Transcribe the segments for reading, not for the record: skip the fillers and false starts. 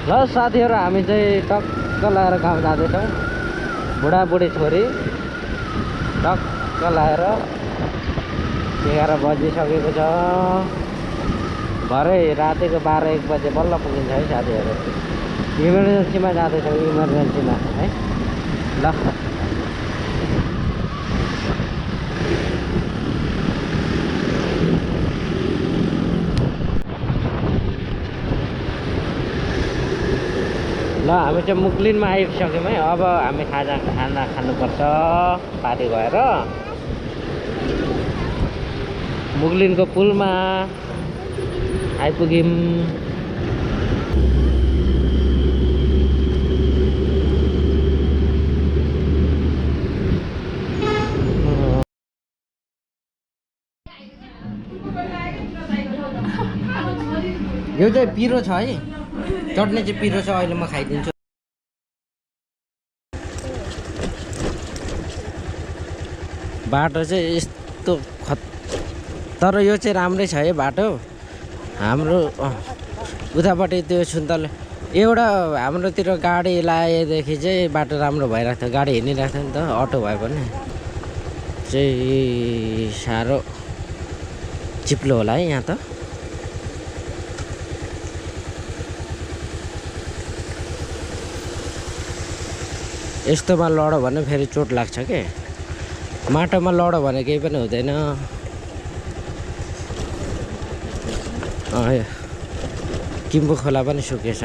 ल साथीहरु हामी चाहिँ टक्क लाएर गाउँ जाँदैछौँ। बुढाबुढी छोरी टक्क लाएर 11 बजिसकेको छ। भरे रातिको 12-1 बजे बल्ल पुगिन्छ है साथीहरु। इमर्जेन्सीमा जाँदैछौँ, इमर्जेन्सीमा है। ल हामी चाहिँ मुक्लिनमा आइसक्यौँ है। अब हामी खाना खानुपर्छ पार्टी गएर। मुक्लिनको पुलमा आइपुग्यौँ। यो चाहिँ पिरो छ है, चट्नी चाहिँ पिरो छ। अहिले म खाइदिन्छु। बाटो चाहिँ यस्तो तर यो चाहिँ राम्रै छ है बाटो। हाम्रो उतापट्टि त्यो सुन्तल एउटा हाम्रोतिर गाडी लगाएदेखि चाहिँ बाटो राम्रो भइरहेको थियो, गाडी हिँडिरहेको थियो नि त। अटो भए पनि चाहिँ साह्रो चिप्लो होला है यहाँ त। यस्तोमा लड्यो भने फेरि चोट लाग्छ के। माटोमा लड्यो भने केही पनि हुँदैन। किम्बु खोला पनि सुकेछ।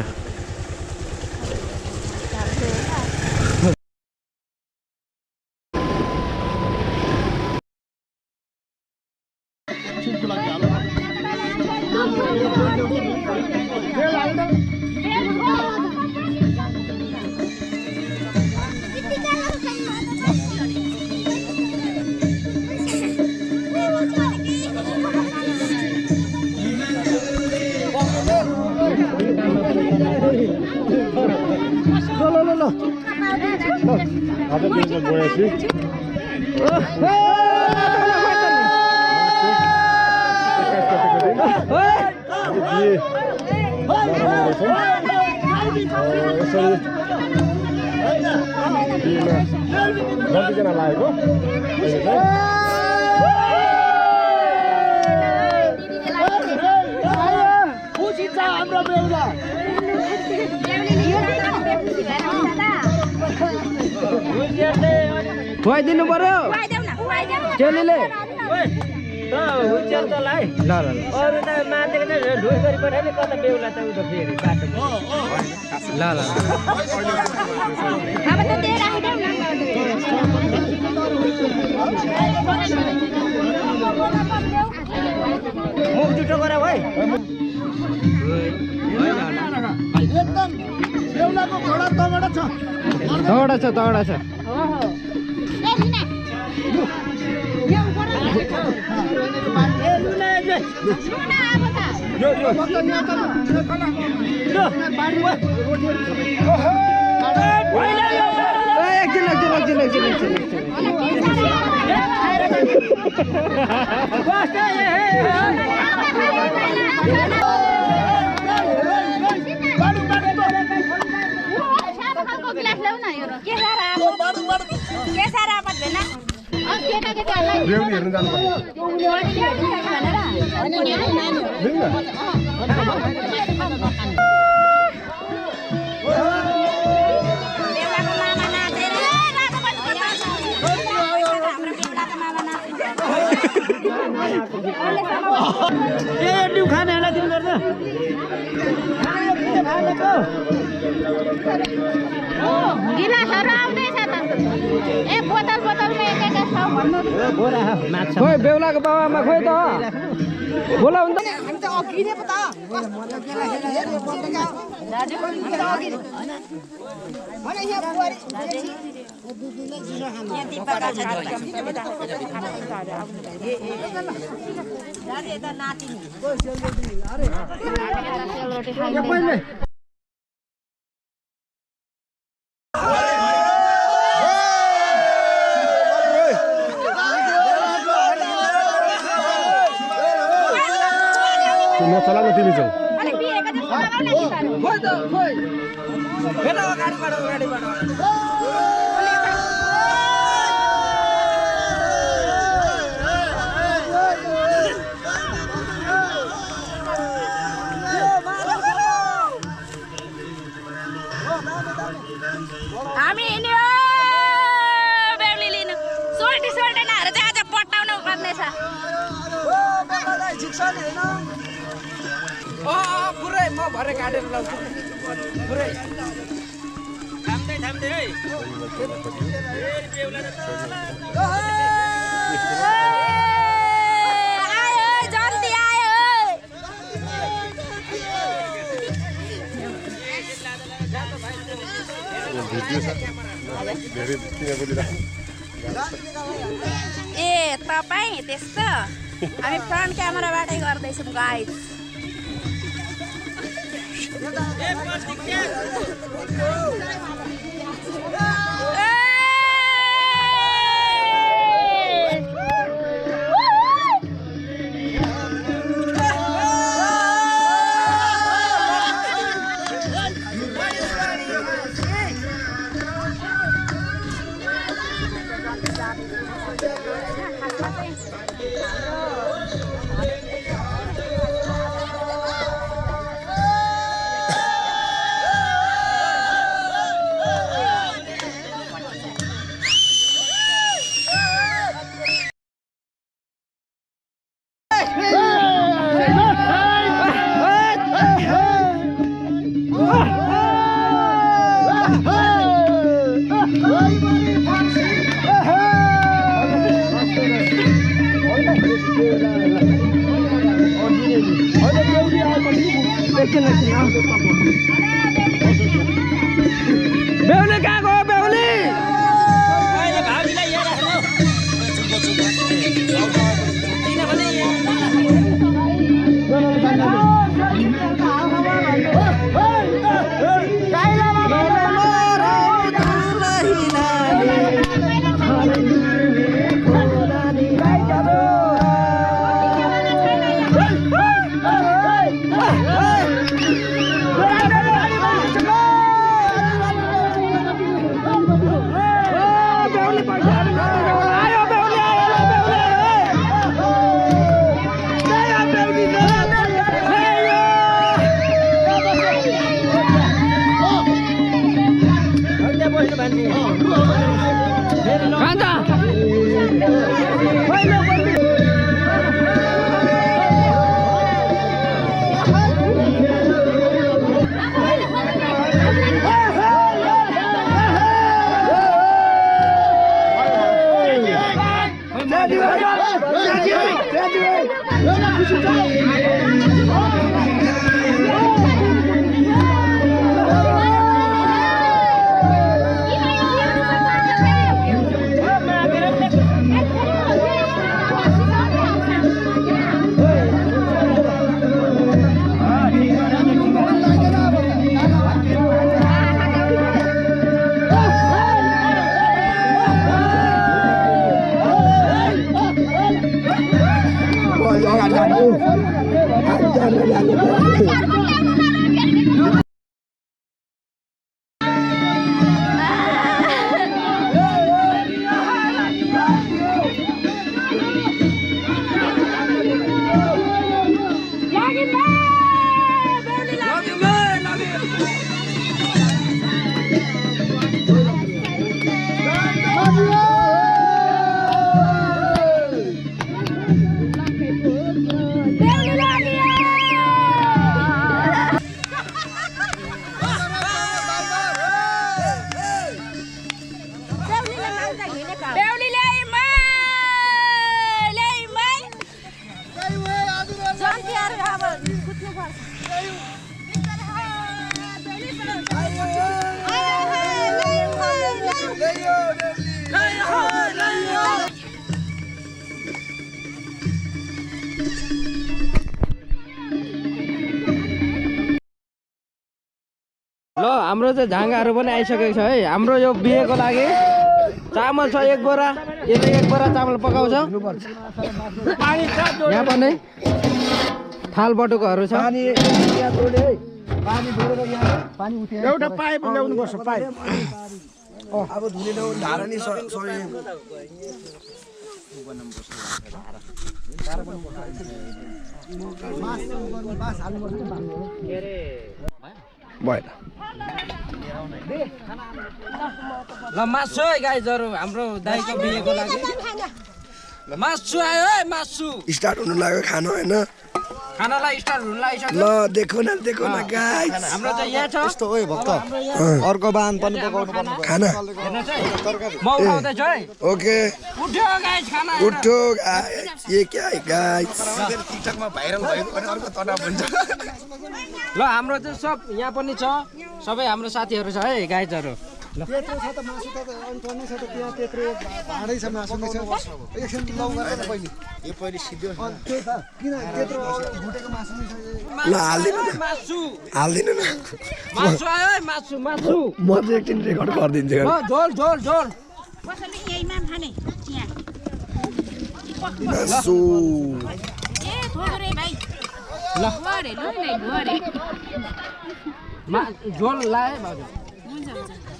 खुवाइदिनु पर्यो चेलीले। हुइचेल त लाई ल ल अरु त माथि नै ढुइ गरी पठाइले कता बेउला त उता फेरि बाटोमा ल ल अब त दे राखिदेऊ न। मुख जुटो गरे भाइ। एकदम बेउलाको घोडा तगडा छ, तगडा छ, तगडा छ। हो हो हेर्नु जानु खानालाई दिनु पर्छ। गिलासहरु आउँदैछ त। एक बोतल बोतलमा एक एक छ भन्नु। खोइ बेउलाको बाबामा खोइ त बोला हुन्छ नि। हामी त अघि नै पता दाजु हामी त अघि भने यहाँ बुहारी यहाँ दिपका छ दाजु यता नातिनी सेलरोटी खाइन्छ। नचला न तिमी चाहिँ हामी हिँड्यो बेहुली लिनु सोल्टी सोल्टेनाहरू चाहिँ आज पटाउनु पर्नेछ पुरै म भरे काटेर लाउँछु पुरै थाम्दै है आयो जल्दी आयो ए तपाईँ त्यस्तो हामी फ्रन्ट क्यामेराबाटै गर्दैछौँ गाइज बेहुली कहाँ गयो बेहुली ल हाम्रो चाहिँ झाङ्गाहरू पनि आइसकेको छ है हाम्रो यो बिहेको लागि चामल छ 1 बोरा यसले 1 बोरा चामल पकाउँछ यहाँ पनि थाल बटुकोहरू छ एउटा पाइप ल्याउनुपर्छ पाइप अब धुने धारा नि भएन ल मासु है गाइजहरू हाम्रो दाइको बिहेको लागि मासु आयो है मासु स्टार्ट हुनु लाग्यो खानु होइन खानालाई स्टार्ट हुन लागिसक्यो ल देखो न गाइस हाम्रो चाहिँ यहाँ छ यस्तो ओइ भक्त अर्को बाहन पनि पकाउनु पर्नु खाना हेर्नुहोस् है म उठाउँदैछु है ओके उठ्यो गाइज खाना उठो गाइस ये क्या है गाइस टिकटकमा भाइरल भएको भने अर्को तनाव हुन्छ ल हाम्रो चाहिँ सब यहाँ पनि छ सबै हाम्रो साथीहरू छ है गाइजहरू त्यत्रो छ त मासु त अन्टर्नै छ त त्यहाँ त्यत्रो भाँडै छ मासु नै छ एकछिन लौ गरेर पहिले यो पहिले सिद्धो त्यही त किन त्यत्रो भुटेको मासु नै छ ल हाल्दिनु न मासु हाल्दिनु न मासु आयो है मासु मासु म चाहिँ एकछिन रेकर्ड गरिदिन्छु ल झोल झोल झोल कसैले यहीमा खाने यहाँ मासु ए थोरै भाइ ल गरे ल नै गरे झोल लाए भाउजू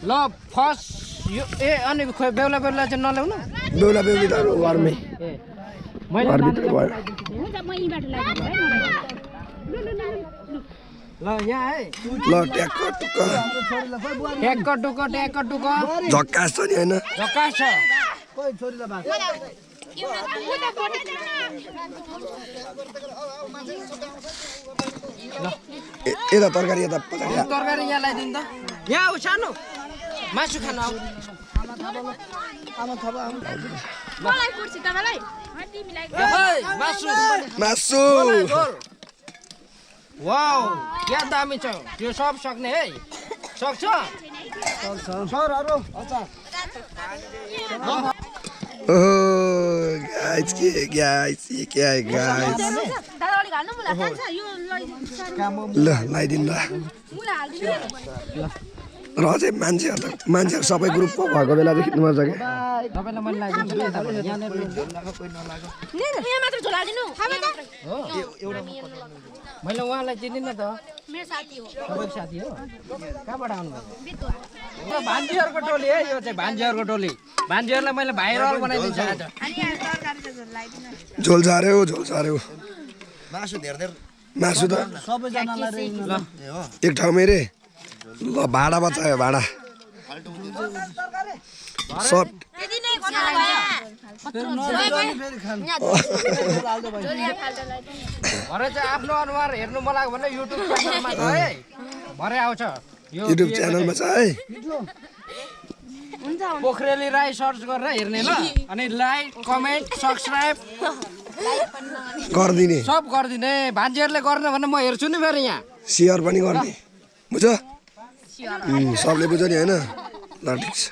ल फर्स्ट यो ए अनि खोइ बेहुला बेहुला चाहिँ नल्याउनु बेहुला बेहुली त घरमै ए मैले घरभित्र भयो हुन्छ म यहीँबाट लागिदिन्छु है मलाई ल यहाँ है ल ट्याक्क टुक्क ट्याक्क टुक्क झक्कास छ नि होइन झक्कास छ यता तरकारी यता पछाडि तरकारी यहाँ ल्याइदिनु त यहाँ आऊ सानो मासु खानु आऊ मलाई कुर्सी तपाईँलाई तिमीलाई मासु मासु झोल वाउ क्या दामी छ यो सब सक्ने है सक्छ ओह गाइस ये क्या है गाइस दादा अलिक हाल्नु मुला खान्छ यो ल लाइदिनु ल मुला हाल्दिनु र चाहिँ मान्छेहरू सबै ग्रुप भएको बेला चाहिँ खिच्नु पर्छ क्या तपाईँलाई मैले ल्याइदिन्छु नि यताबाट यहाँनिर यहाँ मात्र झोल हाल्दिनु हो मैले उहाँलाई चिनिनँ त मेरो साथी हो तपाईँको साथी हो कहाँबाट आउनुभएको भान्जीहरूको टोली है यो चाहिँ भान्जीहरूको टोली भान्जीहरूलाई मैले भाइरल बनाइदिन्छु आज अनि यहाँ तरकारी त झोल लगाइदिनु झोल छार्यो मासु धेरै मासु त ल एक ठाउँमै रे ल भाडा बचायो भाडा सब त्यति नै खाना भयो भरे चाहिँ आफ्नो अनुहार हेर्नु मन लाग्यो भने युट्युब च्यानलमा छ है भरे आउँछ यो युट्युब च्यानलमा छ है पोखरेली राई सर्च गरेर हेर्ने ल अनि लाइक कमेन्ट सब्सक्राइब गरिदिने सब गरिदिने भान्जीहरूले गर्ने भने म हेर्छु नि फेरि यहाँ सेयर पनि गर्ने बुझ सबले बुझ्यो नि होइन ल ठिक छ